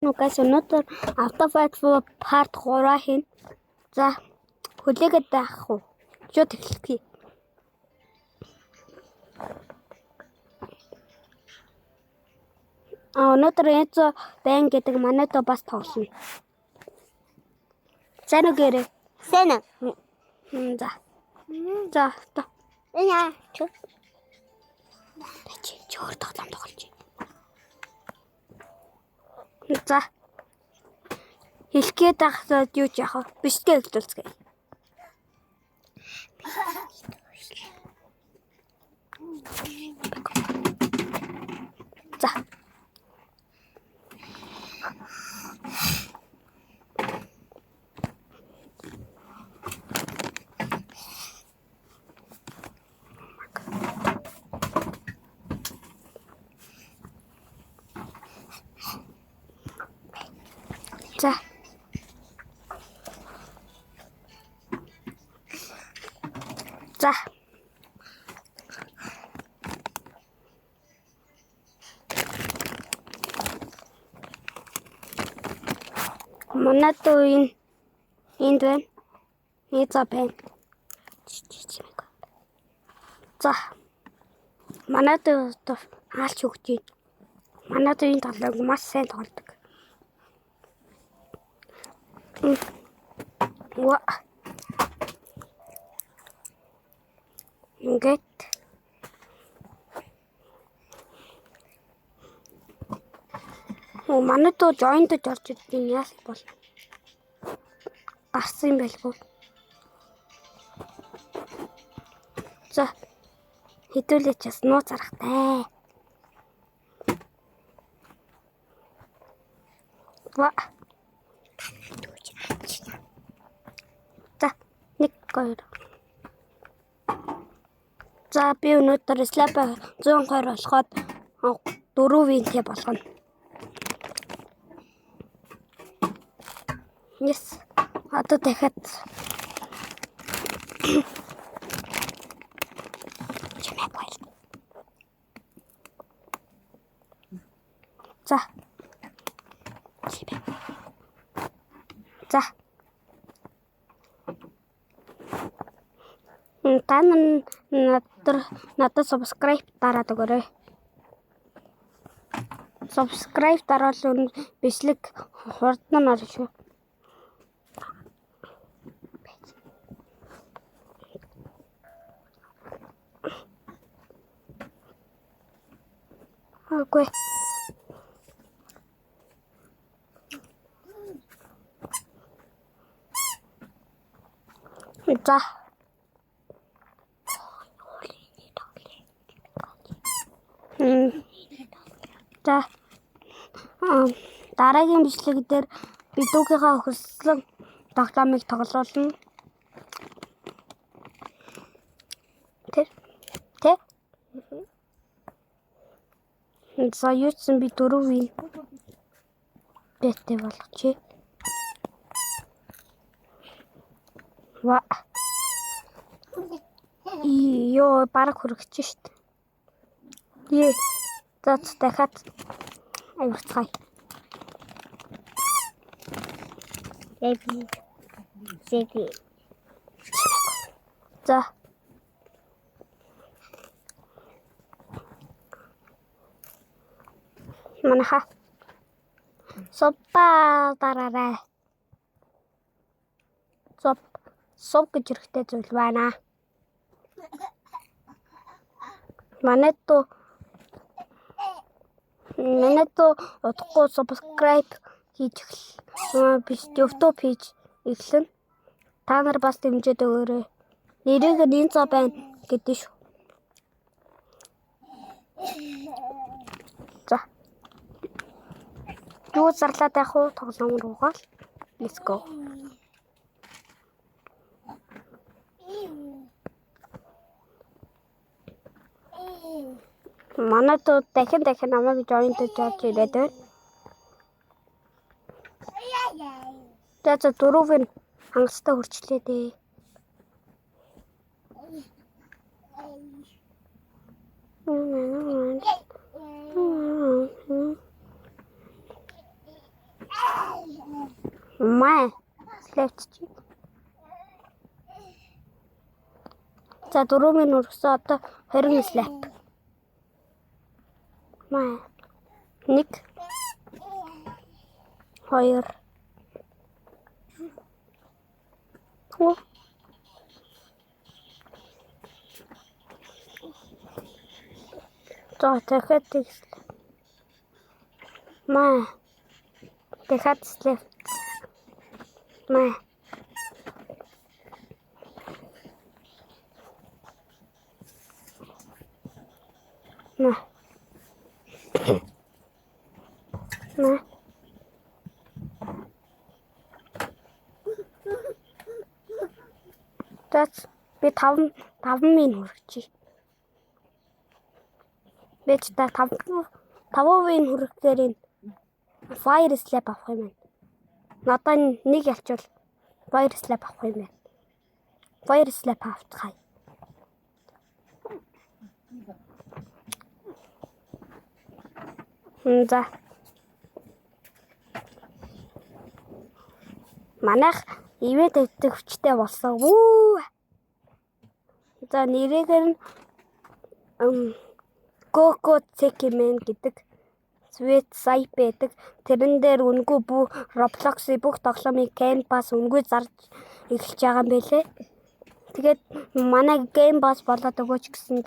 Нугас өнөөдөр Autofight Part 3 хийн. За хүлээгээд байх уу? Шууд эхлэе. Өнөөдөр Энцо Бэн гэдэг манайдаа бас тоглоно. Сайн уу гэрээ? Сайн уу? За. За. Яа. Чөөр тоглоом тоглож. За. Хэлгээд ахсаад юу ч яах вэ? Бишгээ хэлүүлцгээе. За. За. За. Манайдаа энд байна. Эза байна. За. Манайдаа хаалч өгч байна. Манайдаа энэ тоглоог маш сайн тоглодог. Ва. Ингээд манайдаа join-д орж ирсэн яах бол гарсан юм байлгүй. За. Хэдүүлээч бас нууц аргатай. Ва. За, 1 2. За, би өнөөдөр слайпа 120 болоход 4 винтэй болгоно. Yes. Одоо дахиад За. За. Та надад subscribe дараад өгөөрэй. Subscribe дараал бичлэг хурдан нь орно шүү. Окей. За. За. Дараагийн бичлэг дээр бидүүгийнхаа хөсөлсөн тоглоомыг тоглоулна. Тэ? За юу ч би 4 вин бэтэ болгочих. Ва. Йоо, бараг хүрэж шít. Е. За дахиад авирцгаая. Зэби. За. Манаха. Сопа дараарай. Соп гэж хэрэгтэй зүйл байна. Манайдаа удахгүй subscribe хийж биш YouTube пэйж эхлэн. Та нар бас дэмжиж өгөөрэй. Нэрийг Энцо байна гэдэг шүү. За. Юу зарлаад байх уу тоглоом руугаа. Let's go. Манайдаа дахин намайг join-д орж ирээд байна. За 4-ийн хангалттай хүрчлээ дээ. Май. Левч. За 4 минут өргөсөн одоо 20 слайд. Май. 1 2 Оо. За дахиад тэгслээ. Май. Дахиад слайд. Май. Май. Май. That's би 5 минут хүрчихье. Би ч та 5 минут хүрэхээр энэ fire slap авах юм байна. Надаа нэг ялчвал fire slap авах юм байна. Fire slap авчихъя. За. Манайх ивэд өгдөг хүчтэй болсон. Үу. За нэрээр нь Coco Cekiman гэдэг Sweet Sai байдаг. Тэрэн дээр үнгүй бүх Roblox-ийн бүх тоглоомын Game Pass үнгүй зарж эхэлж байгаа юм байлээ. Тэгээд манай Game Pass болоод өгөөч гэсэн.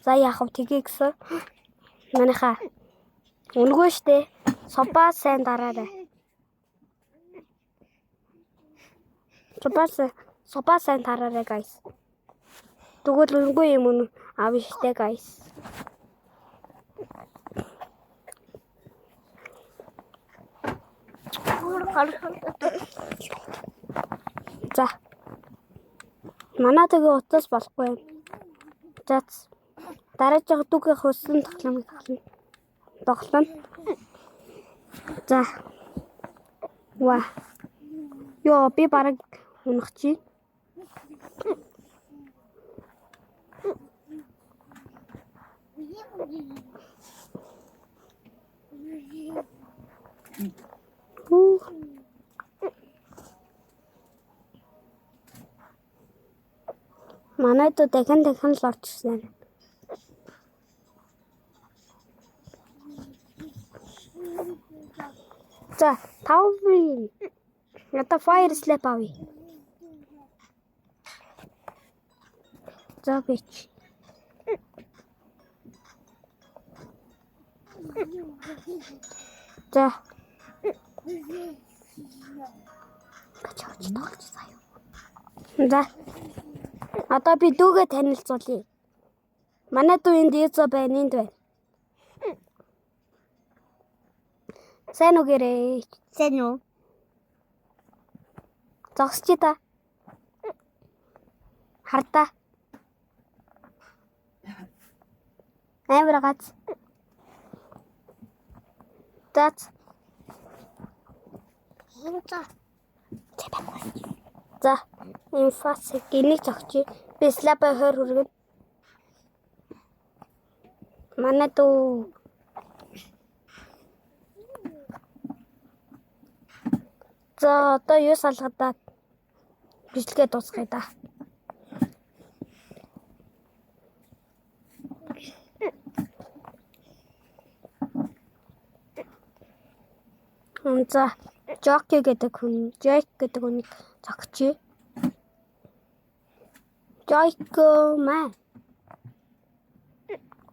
За яах вэ тгий гэсэн. Манайхаа үнгүй штэ. Сопа сайн дараарай. Сопа сайн дараарай guys. Тэгвэл үнгүй юм аав штэ guys. За. Манай тэгээ утас болохгүй юм. За. Дараач дүүгээ хөссөн тоглоно. За. Ва. Йоо би бараг унах чи. Манай то дахин л орчихсан. За, 5 минут. Надаа fire slap авъя. За бич. За. Качаач тоглож заяа. За. Одоо би дүүгээ танилцуулъя. Манай дүү энд Эзо байна, энд байна. Сайн уу гэрээ? Сайн уу? Зогсчих та. Хартаа. Амар гац. That's. За, энэ фас гинийг зогчий. Би слапа хойр хүргэн. Манай дүү. За, одоо юу салгадаад бичлэгээ дуусгая да. За, Jockey гэдэг хүнийг зогчий. Joyko маа.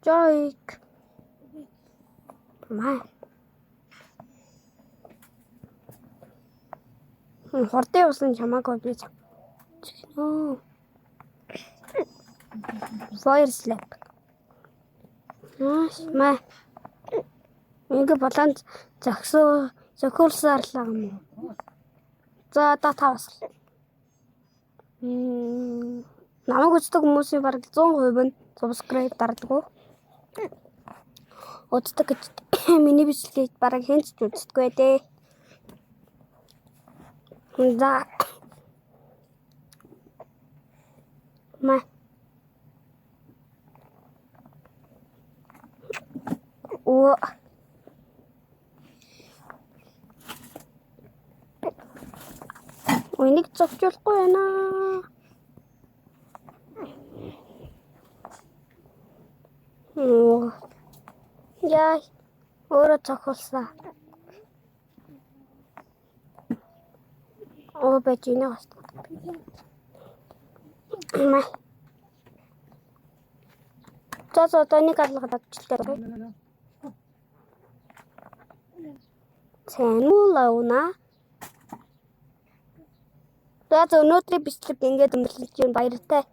Joyk. Маа. Хортой усан чамаагүй би. Оо. Fire slap. Маа. Ингээ болон зохиулсаарлаа юм уу? За одоо тавас. Намайг үздэг хүмүүсийн бараг 100% нь subscribe дардаг. Үздэг гэж миний бичлэгийг бараг хэн ч үздэггүй дээ. За. Маа. Оо. Энийг зовчлохгүй байна. Яа, өөрөө цохолсон. Байж ийнэ бас. Маа. За тооны гаргалгаад авчихлаа. Сайн уу лавна? За өнөөдрийн бичлэг ингээд өнгөрсөн чинь баяртай.